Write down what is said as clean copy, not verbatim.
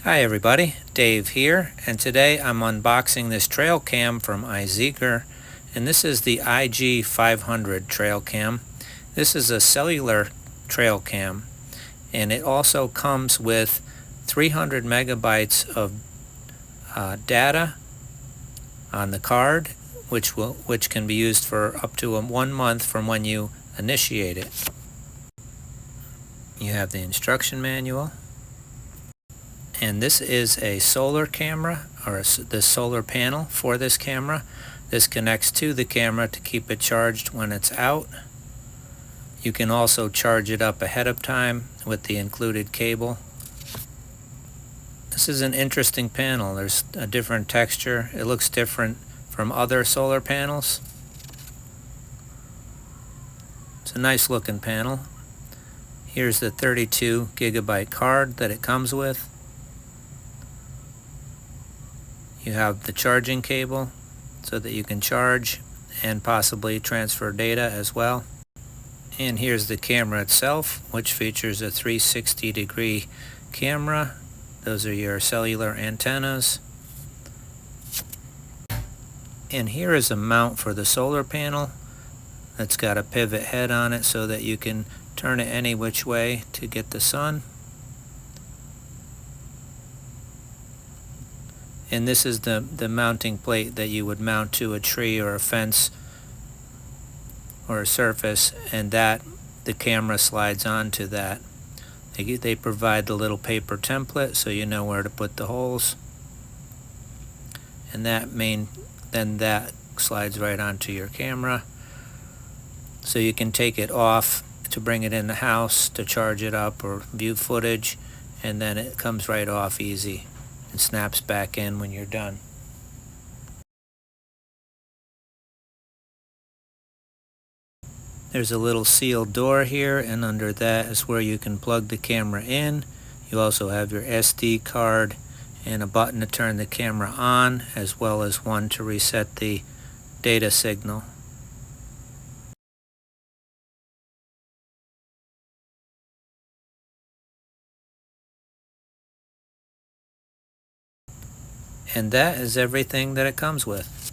Hi everybody, Dave here, and today I'm unboxing this trail cam from IZEEKER, and this is the IG500 trail cam. This is a cellular trail cam, and it also comes with 300 megabytes of data on the card, which can be used for up to 1 month from when you initiate it. You have the instruction manual. And this is a solar camera, or the solar panel for this camera. This connects to the camera to keep it charged when it's out. You can also charge it up ahead of time with the included cable. This is an interesting panel. There's a different texture. It looks different from other solar panels. It's a nice looking panel. Here's the 32 gigabyte card that it comes with. You have the charging cable so that you can charge and possibly transfer data as well. And here's the camera itself, which features a 360-degree camera. Those are your cellular antennas. And here is a mount for the solar panel that's got a pivot head on it so that you can turn it any which way to get the sun. And this is the mounting plate that you would mount to a tree or a fence or a surface, and that the camera slides onto that. They provide the little paper template so you know where to put the holes, and then that slides right onto your camera. So you can take it off to bring it in the house to charge it up or view footage, and then it comes right off easy and snaps back in when you're done. There's a little sealed door here, and under that is where you can plug the camera in. You also have your SD card and a button to turn the camera on, as well as one to reset the data signal. And that is everything that it comes with.